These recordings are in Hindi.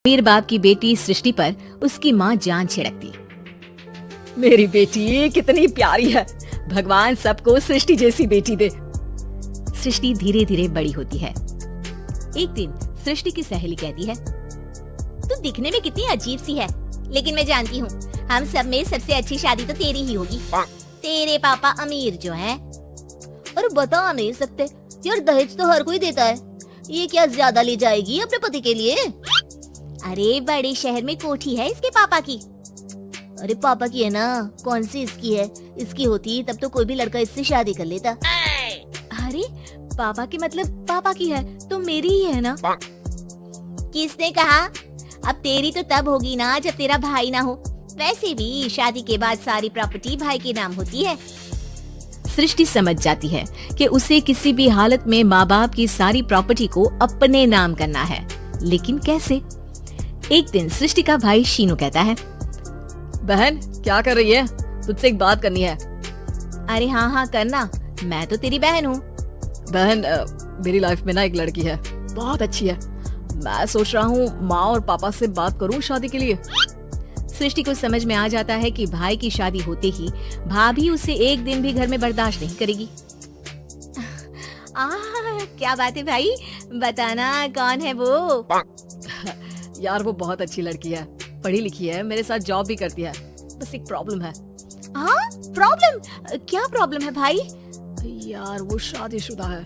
अमीर बाप की बेटी सृष्टि पर उसकी माँ जान छिड़कती। मेरी बेटी कितनी प्यारी है, भगवान सबको सृष्टि जैसी बेटी दे। सृष्टि धीरे धीरे बड़ी होती है। एक दिन सृष्टि की सहेली कहती है, तू दिखने में कितनी अजीब सी है, लेकिन मैं जानती हूँ हम सब में सबसे अच्छी शादी तो तेरी ही होगी। तेरे पापा अमीर जो हैं। और बता नहीं सकते यार, दहेज तो हर कोई देता है, ये क्या ज्यादा ले जाएगी अपने पति के लिए? अरे बड़े शहर में कोठी है इसके पापा की। अरे पापा की है ना, कौन सी इसकी है? इसकी होती तब तो कोई भी लड़का इससे शादी कर लेता। अरे पापा की मतलब पापा की है तो मेरी ही है ना? किसने कहा? अब तेरी तो तब होगी ना जब तेरा भाई ना हो। वैसे भी शादी के बाद सारी प्रॉपर्टी भाई के नाम होती है। सृष्टि समझ जाती है कि उसे किसी भी हालत में माँ बाप की सारी प्रॉपर्टी को अपने नाम करना है, लेकिन कैसे? एक दिन सृष्टि का भाई शीनू कहता है, बहन क्या कर रही है? तुझसे एक बात करनी है। अरे हाँ करना, मैं तो तेरी बहन हूँ। बहन मेरी लाइफ में ना एक लड़की है, बहुत अच्छी है। मैं सोच रहा हूँ माँ और पापा से बात करूँ शादी के लिए। सृष्टि को समझ में आ जाता है कि भाई की शादी होते ही भाभी उसे एक दिन भी घर में बर्दाश्त नहीं करेगी। क्या बात है भाई, बताना कौन है वो? यार वो बहुत अच्छी लड़की है, पढ़ी लिखी है, मेरे साथ जॉब भी करती है। बस एक प्रॉब्लम है। प्रॉब्लम? क्या प्रॉब्लम है भाई? यार वो शादीशुदा है,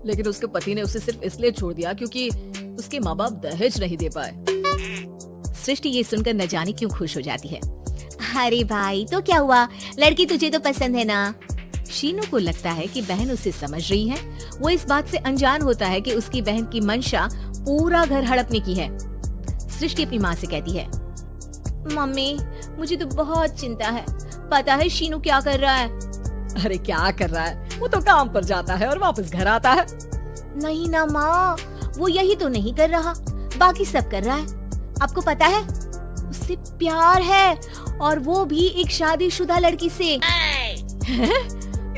लेकिन उसके पति ने उसे सिर्फ इसलिए छोड़ दिया क्योंकि उसके माँ बाप दहेज नहीं दे पाए। सृष्टि ये सुनकर न जाने क्यों खुश हो जाती है। अरे भाई तो क्या हुआ, लड़की तुझे तो पसंद है ना? शीनू को लगता है कि बहन उसे समझ रही है। वो इस बात से अनजान होता है कि उसकी बहन की मंशा पूरा घर हड़पने की है। सृष्टि अपनी माँ से कहती है, मम्मी मुझे तो बहुत चिंता है। पता है शीनू क्या कर रहा है? अरे क्या कर रहा है? वो तो काम पर जाता है और वापस घर आता है। नहीं ना माँ, वो यही तो नहीं कर रहा, बाकी सब कर रहा है। आपको पता है उससे प्यार है, और वो भी एक शादीशुदा लड़की से।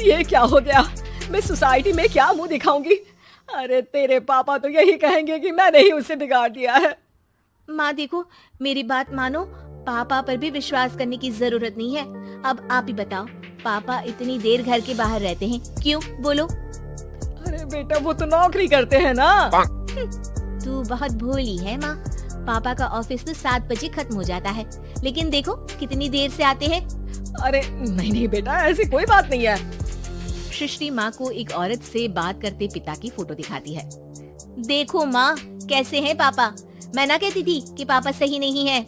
ये क्या हो गया? मैं सोसाइटी में क्या मुंह दिखाऊंगी? अरे तेरे पापा तो यही कहेंगे कि मैंने ही उसे बिगाड़ दिया है। माँ देखो, मेरी बात मानो, पापा पर भी विश्वास करने की जरूरत नहीं है। अब आप ही बताओ, पापा इतनी देर घर के बाहर रहते हैं क्यों? बोलो। अरे बेटा वो तो नौकरी करते हैं ना। तू बहुत भोली है माँ। पापा का ऑफिस तो 7 बजे खत्म हो जाता है, लेकिन देखो कितनी देर से आते हैं। अरे नहीं बेटा, ऐसी कोई बात नहीं है। सृष्टि माँ को एक औरत से बात करते पिता की फोटो दिखाती है। देखो माँ कैसे हैं पापा। मैं ना कहती थी कि पापा सही नहीं है।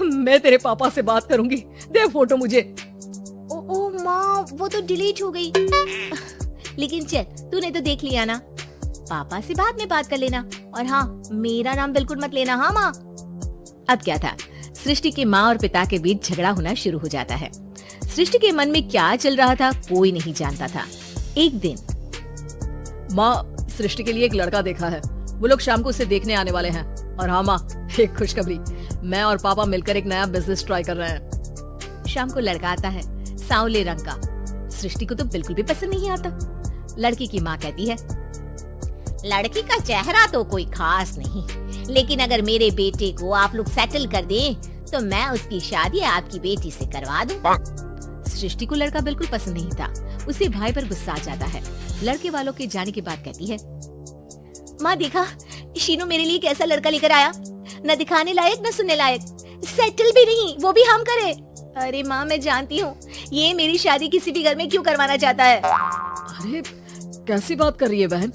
मैं तेरे पापा से बात करूंगी, दे फोटो मुझे। ओ माँ, वो तो डिलीट हो गई। लेकिन चल, तूने तो देख लिया ना, पापा से बाद में बात कर लेना। और हाँ, मेरा नाम बिल्कुल मत लेना। हाँ माँ। अब क्या था, सृष्टि के माँ और पिता के बीच झगड़ा होना शुरू हो जाता है। सृष्टि के मन में क्या चल रहा था कोई नहीं जानता था। एक दिन, माँ सृष्टि के लिए एक लड़का देखा है, वो लोग शाम को उसे देखने आने वाले हैं। और हाँ माँ, एक खुशखबरी, मैं और पापा मिलकर एक नया बिजनेस ट्राई कर रहे हैं। शाम को लड़का आता है, सांवले रंग का। सृष्टि को तो बिल्कुल भी पसंद नहीं आता। लड़की की माँ कहती है, लड़की का चेहरा तो कोई खास नहीं, लेकिन अगर मेरे बेटे को आप लोग सेटल कर दें तो मैं उसकी शादी आपकी बेटी से करवा दूं। सृष्टि को लड़का बिल्कुल पसंद नहीं था। उसे भाई पर गुस्सा आ जाता है। लड़के वालों के जाने के बाद कहती है, माँ देखा शीनू मेरे लिए कैसा लड़का लेकर आया, न दिखाने लायक न सुनने लायक, सेटल भी नहीं, वो भी हम करे। अरे माँ मैं जानती हूँ ये मेरी शादी किसी भी घर में क्यों करवाना चाहता है। अरे कैसी बात कर रही है बहन?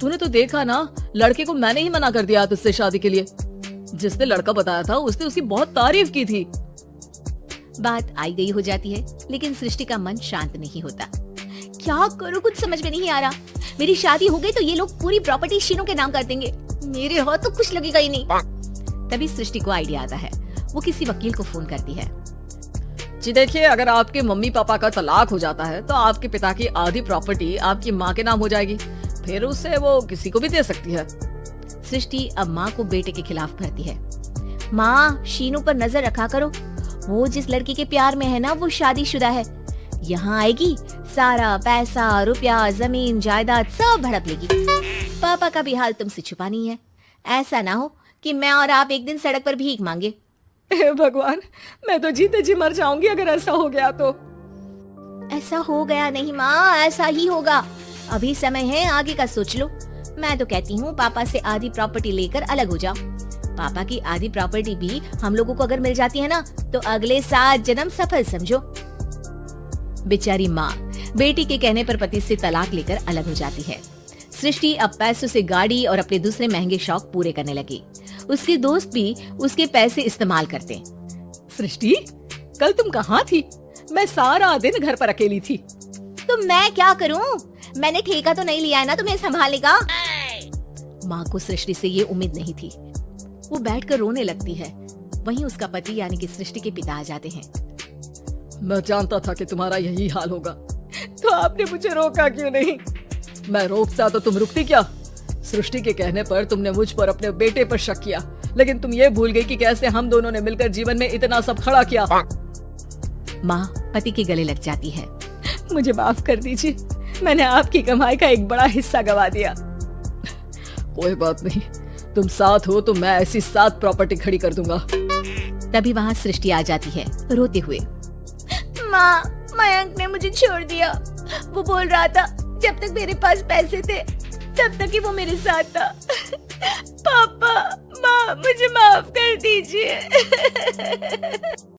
तूने तो देखा ना, लड़के को मैंने ही मना कर दिया तुझसे शादी के लिए। जिसने लड़का बताया था उसने उसकी बहुत तारीफ की थी। बात आई गई हो जाती है, लेकिन सृष्टि का मन शांत नहीं होता। क्या करूँ कुछ समझ में नहीं आ रहा। मेरी शादी हो गई तो ये लोग पूरी प्रॉपर्टी शीनू के नाम कर देंगे, मेरे हाथ तो कुछ लगेगा ही नहीं। तभी सृष्टि को आइडिया आता है। वो किसी वकील को फोन करती है। जी देखिए, अगर आपके मम्मी पापा का तलाक हो जाता है तो आपके पिता की आधी प्रॉपर्टी आपकी माँ के नाम हो जाएगी, फिर उससे वो किसी को भी दे सकती है। सृष्टि अब माँ को बेटे के खिलाफ भरती है। माँ शीनू पर नजर रखा करो, वो जिस लड़की के प्यार में है ना वो शादीशुदा है। यहाँ आएगी, सारा पैसा रुपया जमीन जायदाद सब भड़प लेगी। पापा का भी हाल तुमसे छुपा नहीं है। ऐसा ना हो कि मैं और आप एक दिन सड़क पर भीख मांगे। हे भगवान, मैं तो जीते जी मर जाऊंगी अगर ऐसा हो गया तो। ऐसा हो गया नहीं माँ, ऐसा ही होगा। अभी समय है, आगे का सोच लो। मैं तो कहती हूँ पापा से आधी प्रॉपर्टी लेकर अलग हो जाओ। पापा की आधी प्रॉपर्टी भी हम लोगों को अगर मिल जाती है ना, तो अगले 7 जन्म सफल समझो। बेचारी माँ बेटी के कहने पर पति से तलाक लेकर अलग हो जाती है। सृष्टि अब पैसों से गाड़ी और अपने दूसरे महंगे शौक पूरे करने लगी। उसके दोस्त भी उसके पैसे इस्तेमाल करते। सृष्टि, कल तुम कहाँ थी? मैं सारा दिन घर पर अकेली थी। तो मैं क्या करूं? मैंने ठेका तो नहीं लिया है ना तुम्हें संभालेगा। माँ को सृष्टि से ये उम्मीद नहीं थी। वो बैठकर रोने लगती है। वहीं उसका पति यानी कि सृष्टि के पिता आ जाते हैं। मैं जानता था कि तुम्हारा यही हाल होगा, तो आपने मुझे रोका क्यों नहीं? मैं रोकता तो तुम रुकती क्या? सृष्टि के कहने पर तुमने मुझ पर अपने बेटे पर शक किया, लेकिन तुम ये भूल गई कि कैसे हम दोनों ने मिलकर जीवन में इतना सब खड़ा किया। माँ पति के गले लग जाती है। मुझे माफ कर दीजिए, मैंने आपकी कमाई का एक बड़ा हिस्सा गवा दिया। कोई बात नहीं, तुम साथ हो तो मैं ऐसी 7 प्रॉपर्टी खड़ी कर दूंगा। तभी वहाँ सृष्टि आ जाती है रोते हुए। माँ, मयंक ने मुझे छोड़ दिया। वो बोल रहा था जब तक मेरे पास पैसे थे तब तक ही वो मेरे साथ था। पापा, माँ, मुझे माफ कर दीजिए।